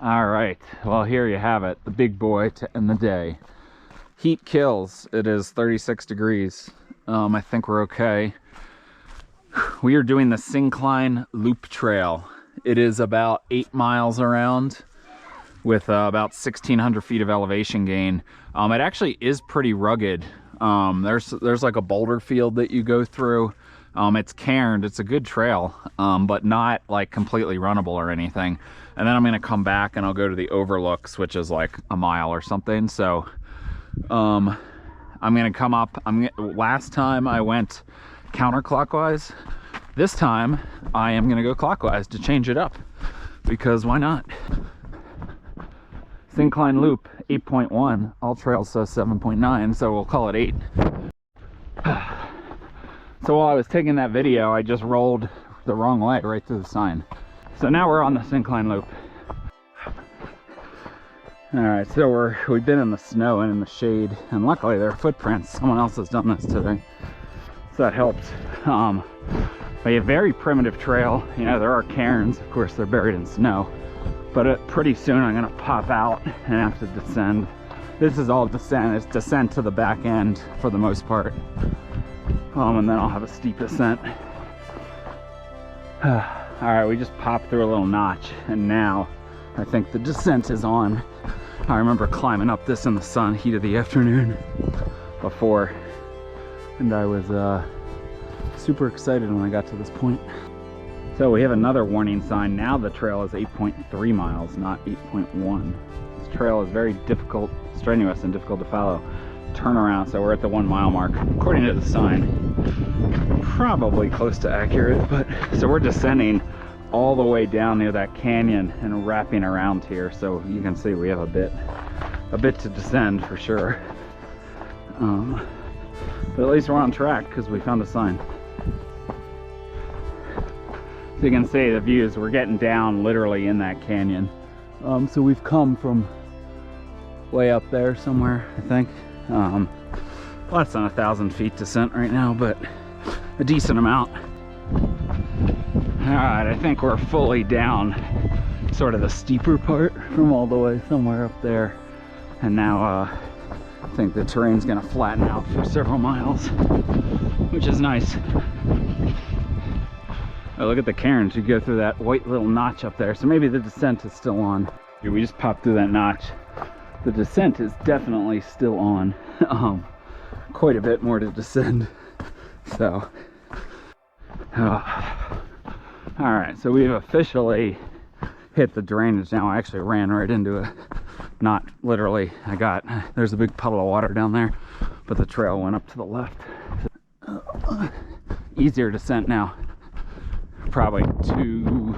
All right, well, here you have it, the big boy to end the day. Heat kills. It is 36 degrees. I think we're okay. We are doing the Syncline Loop trail. It is about 8 miles around with about 1,600 feet of elevation gain. It actually is pretty rugged. There's like a boulder field that you go through. It's cairned. It's a good trail, but not like completely runnable or anything. And then I'm gonna come back and I'll go to the overlooks, which is like a mile or something. So I'm gonna come up. Last time I went counterclockwise. This time I am gonna go clockwise to change it up, because why not? Syncline Loop 8.1. All trails says 7.9, so we'll call it 8. So while I was taking that video, I just rolled the wrong way right through the sign. So now we're on the Syncline Loop. All right, so we've been in the snow and in the shade, and luckily there are footprints. Someone else has done this today, so that helps. But a very primitive trail. You know, there are cairns. Of course, they're buried in snow. But pretty soon I'm gonna pop out and have to descend. This is all descent. It's descent to the back end for the most part. And then I'll have a steep descent. All right, we just popped through a little notch, and now I think the descent is on. I remember climbing up this in the sun, heat of the afternoon before, and I was super excited when I got to this point. So we have another warning sign. Now the trail is 8.3 miles, not 8.1. This trail is very difficult, strenuous, and difficult to follow. Turnaround, so we're at the 1 mile mark according to the sign. Probably close to accurate, but so we're descending all the way down near that canyon and wrapping around here, so you can see we have a bit to descend for sure. But at least we're on track because we found a sign. So you can see the views. We're getting down literally in that canyon. So we've come from way up there somewhere, I think. Less than 1,000 feet descent right now, but a decent amount. All right, I think we're fully down sort of the steeper part from all the way somewhere up there. And now I think the terrain's gonna flatten out for several miles, which is nice. Oh, look at the cairns. You go through that white little notch up there. So maybe the descent is still on. We just popped through that notch. The descent is definitely still on. Quite a bit more to descend. So, all right, so we've officially hit the drainage now. I actually ran right into it. Not literally. There's a big puddle of water down there, but the trail went up to the left. Easier descent now. Probably two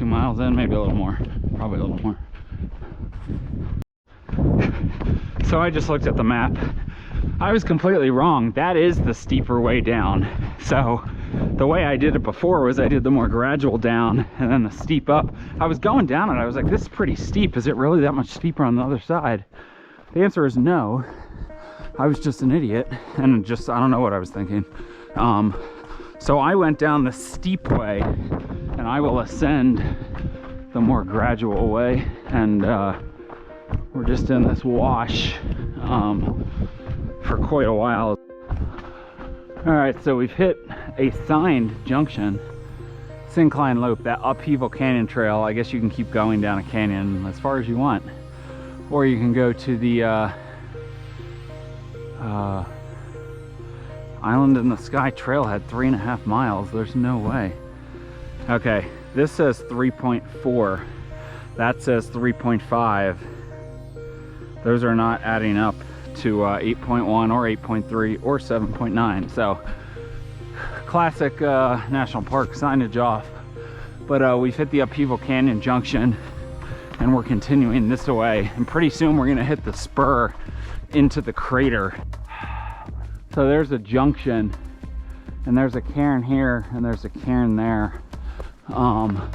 miles in, maybe a little more. Probably a little more. So I just looked at the map. I was completely wrong. That is the steeper way down. So the way I did it before was I did the more gradual down and then the steep up. I was going down and I was like, this is pretty steep. Is it really that much steeper on the other side? The answer is no. I was just an idiot and I don't know what I was thinking. So I went down the steep way, and I will ascend the more gradual way, and we're just in this wash for quite a while. All right, so we've hit a signed junction, Syncline Loop, that upheaval canyon trail. I guess you can keep going down a canyon as far as you want, or you can go to the Island in the Sky trailhead, 3.5 miles. There's no way. Okay, this says 3.4. That says 3.5. Those are not adding up to 8.1 or 8.3 or 7.9. So classic national park signage off. But we've hit the upheaval canyon junction and we're continuing this way. And pretty soon we're gonna hit the spur into the crater. So there's a junction, and there's a cairn here, and there's a cairn there. I want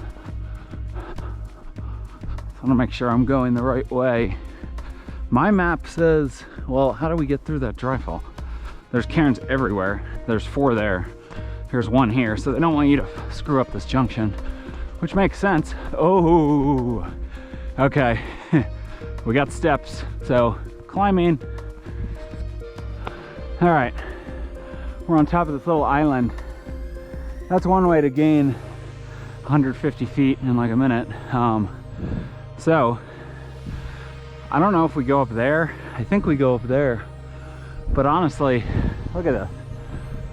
to make sure I'm going the right way. My map says, well, how do we get through that dry fall? There's cairns everywhere. There's 4 there. Here's 1 here, so they don't want you to screw up this junction. which makes sense. Oh, okay. We got steps, so climbing. All right, we're on top of this little island. That's one way to gain 150 feet in like a minute. So I don't know if we go up there. I think we go up there, but honestly, look at this.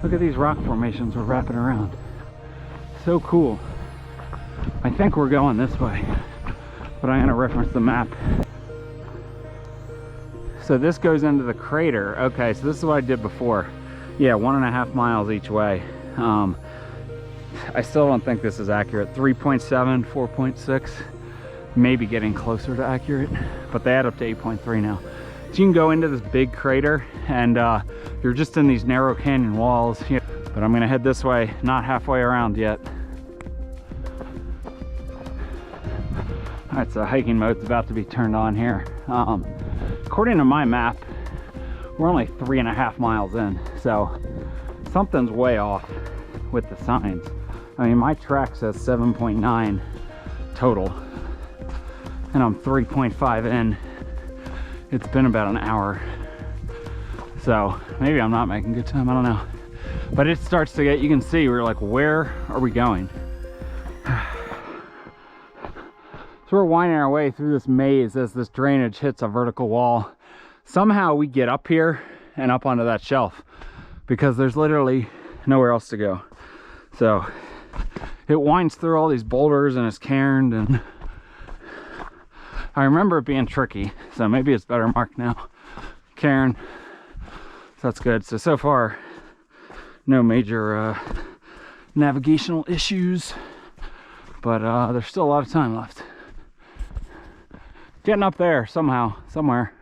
Look at these rock formations we're wrapping around. So cool. I think we're going this way, but I'm gonna reference the map. So this goes into the crater. Okay, so this is what I did before. Yeah, 1.5 miles each way. I still don't think this is accurate. 3.7, 4.6, maybe getting closer to accurate, but they add up to 8.3 now. So you can go into this big crater and you're just in these narrow canyon walls. But I'm gonna head this way, not halfway around yet. All right, so hiking mode's about to be turned on here. According to my map, we're only 3.5 miles in, so something's way off with the signs. I mean, my track says 7.9 total, and I'm 3.5 in. It's been about an hour, so maybe I'm not making good time, I don't know. But it starts to get, you can see, we're like, where are we going? So we're winding our way through this maze as this drainage hits a vertical wall. Somehow we get up here and up onto that shelf because there's literally nowhere else to go. So it winds through all these boulders and it's cairned, and I remember it being tricky, so maybe it's better marked now. Cairn, so that's good. So far, no major navigational issues, but there's still a lot of time left. Getting up there somehow, somewhere.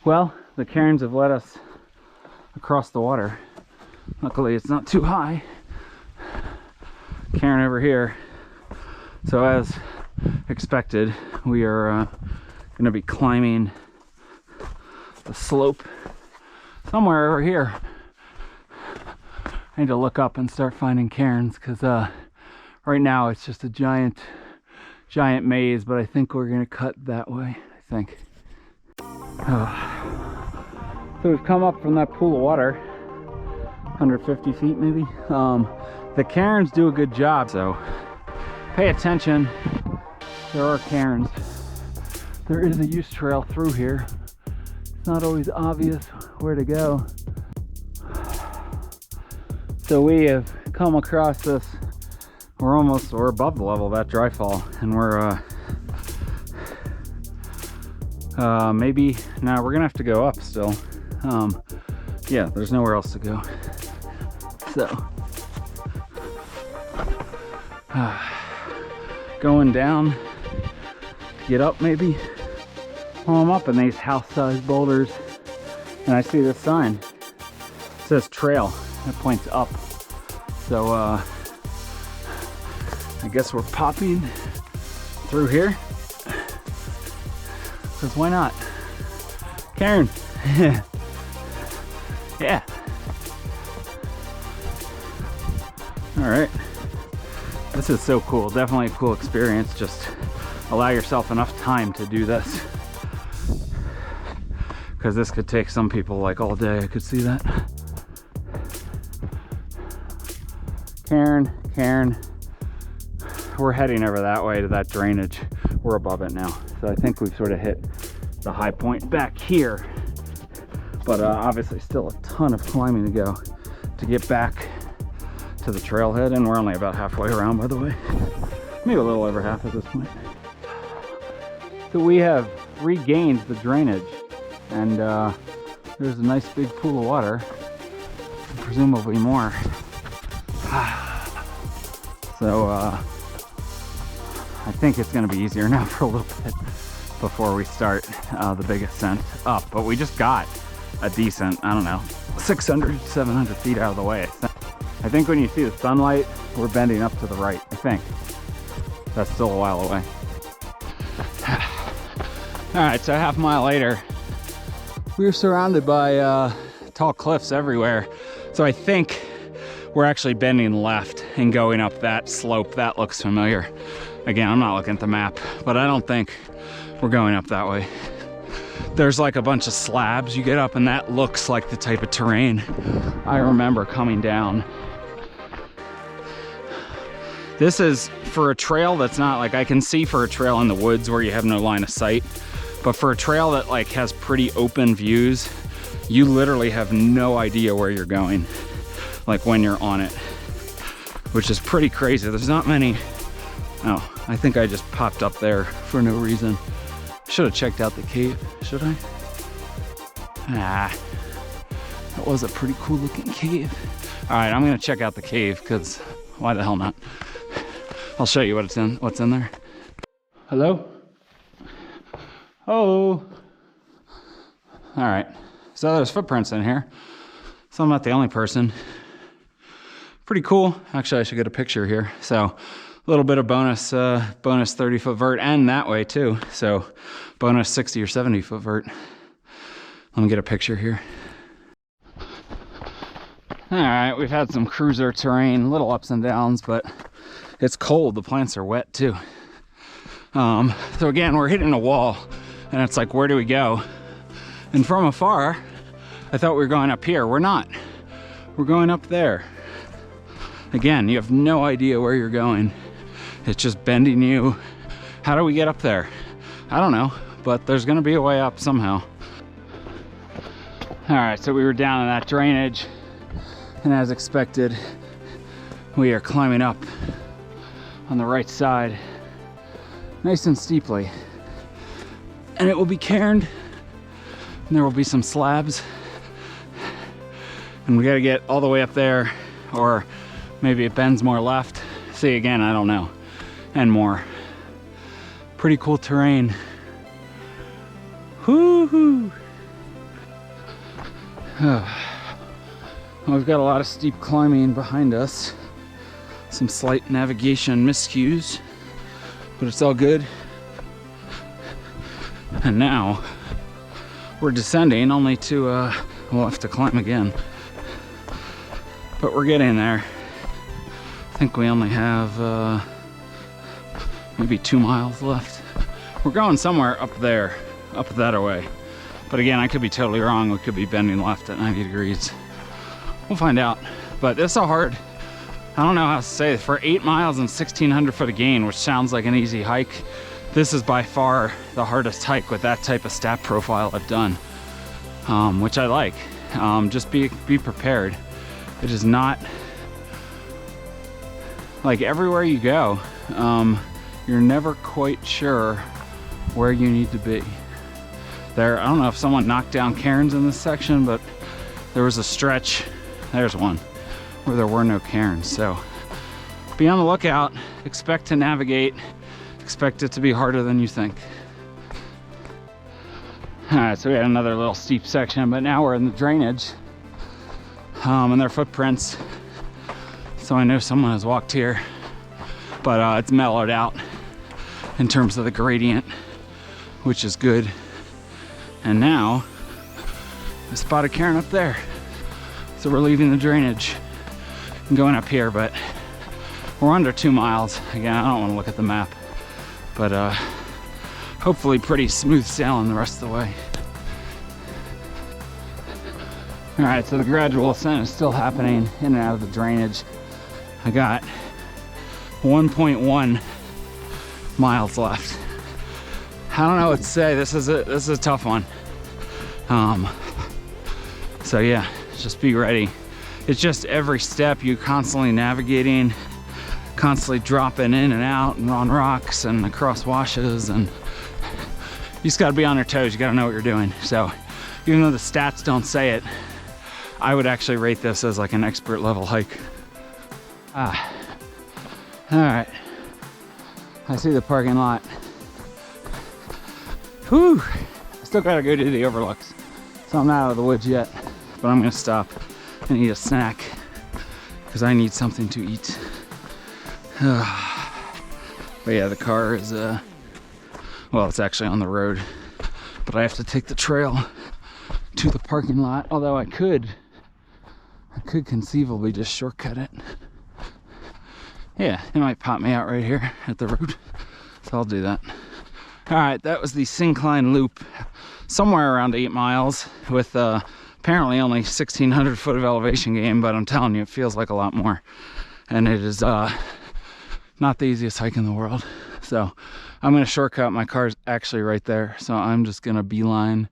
Well, the cairns have led us across the water. Luckily, it's not too high. Cairn over here. So as expected, we are going to be climbing the slope somewhere over here. I need to look up and start finding cairns because right now it's just a giant maze, but I think we're going to cut that way, I think. So we've come up from that pool of water, 150 feet maybe. The cairns do a good job, so pay attention. There are cairns. There is a use trail through here. It's not always obvious where to go. So we have come across this. We're above the level of that dry fall, and we're maybe now we're gonna have to go up still. Yeah, there's nowhere else to go. So going down to get up maybe. Well, I'm up in these house-sized boulders, and I see this sign. It says trail. It points up. So I guess we're popping through here, because why not? Cairn. Yeah. All right. This is so cool. Definitely a cool experience. Just allow yourself enough time to do this, because this could take some people like all day. I could see that. Cairn. We're heading over that way to that drainage. We're above it now, so I think we've sort of hit the high point back here, but obviously still a ton of climbing to go to get back to the trailhead, and we're only about halfway around, by the way, maybe a little over half at this point. So we have regained the drainage, and there's a nice big pool of water, presumably more. So I think it's going to be easier now for a little bit before we start the big ascent up. But we just got a decent, I don't know, 600, 700 feet out of the way. I think when you see the sunlight, we're bending up to the right, I think. That's still a while away. All right, so a half mile later, we're surrounded by tall cliffs everywhere. So I think we're actually bending left, and going up that slope. That looks familiar. Again, I'm not looking at the map, but I don't think we're going up that way. There's like a bunch of slabs you get up, and that looks like the type of terrain I remember coming down. This is for a trail that's not like, I can see for a trail in the woods where you have no line of sight, but for a trail that like has pretty open views, you literally have no idea where you're going, like when you're on it, which is pretty crazy. There's not many. Oh, I think I just popped up there for no reason. Should have checked out the cave, should I? Ah, that was a pretty cool looking cave. All right, I'm gonna check out the cave, because why the hell not? I'll show you what's in there. Hello? Oh. All right, so there's footprints in here. So I'm not the only person. Pretty cool. Actually, I should get a picture here. So a little bit of bonus 30-foot vert, and that way too. So bonus 60 or 70-foot vert. Let me get a picture here. All right, we've had some cruiser terrain, little ups and downs, but it's cold. The plants are wet too. So again, we're hitting a wall, and it's like, where do we go? And from afar, I thought we were going up here. We're not. We're going up there. Again, you have no idea where you're going. It's just bending you. How do we get up there? I don't know, but there's gonna be a way up somehow. All right, so we were down in that drainage, and as expected, we are climbing up on the right side, nice and steeply. And it will be cairned, and there will be some slabs, and we gotta get all the way up there, or maybe it bends more left. See, again, I don't know, and more. Pretty cool terrain. Woo-hoo. We've got a lot of steep climbing behind us. Some slight navigation miscues, but it's all good. And now we're descending, only to we'll have to climb again, but we're getting there. I think we only have maybe 2 miles left. We're going somewhere up there, up that way, but again, I could be totally wrong. We could be bending left at 90 degrees. We'll find out. But it's so hard, I don't know how to say it. For 8 miles and 1,600 foot of gain, which sounds like an easy hike, this is by far the hardest hike with that type of stat profile I've done, which I like. Just be prepared. It is not like everywhere you go, you're never quite sure where you need to be. There, I don't know if someone knocked down cairns in this section, but there was a stretch, there's one, where there were no cairns. So be on the lookout, expect to navigate, expect it to be harder than you think. All right, so we had another little steep section, but now we're in the drainage, and there are footprints. So I know someone has walked here, but it's mellowed out in terms of the gradient, which is good. And now I spot a cairn up there. So we're leaving the drainage and going up here, but we're under 2 miles. Again, I don't want to look at the map, but hopefully pretty smooth sailing the rest of the way. All right, so the gradual ascent is still happening in and out of the drainage. I got 1.1 miles left. I don't know what to say. This is a tough one. So yeah, just be ready. It's just every step you constantly navigating, constantly dropping in and out and on rocks and across washes, and you just gotta be on your toes. You gotta know what you're doing. So even though the stats don't say it, I would actually rate this as like an expert level hike. All right, I see the parking lot. Whew, I still gotta go do the overlooks. So I'm not out of the woods yet, but I'm gonna stop and eat a snack because I need something to eat. But yeah, the car is, well, it's actually on the road, but I have to take the trail to the parking lot, although I could conceivably just shortcut it. Yeah, it might pop me out right here at the root. So I'll do that. All right, that was the Syncline Loop, somewhere around 8 miles with apparently only 1,600 foot of elevation gain, but I'm telling you, it feels like a lot more. And it is not the easiest hike in the world. So I'm gonna shortcut. My car's actually right there. So I'm just gonna beeline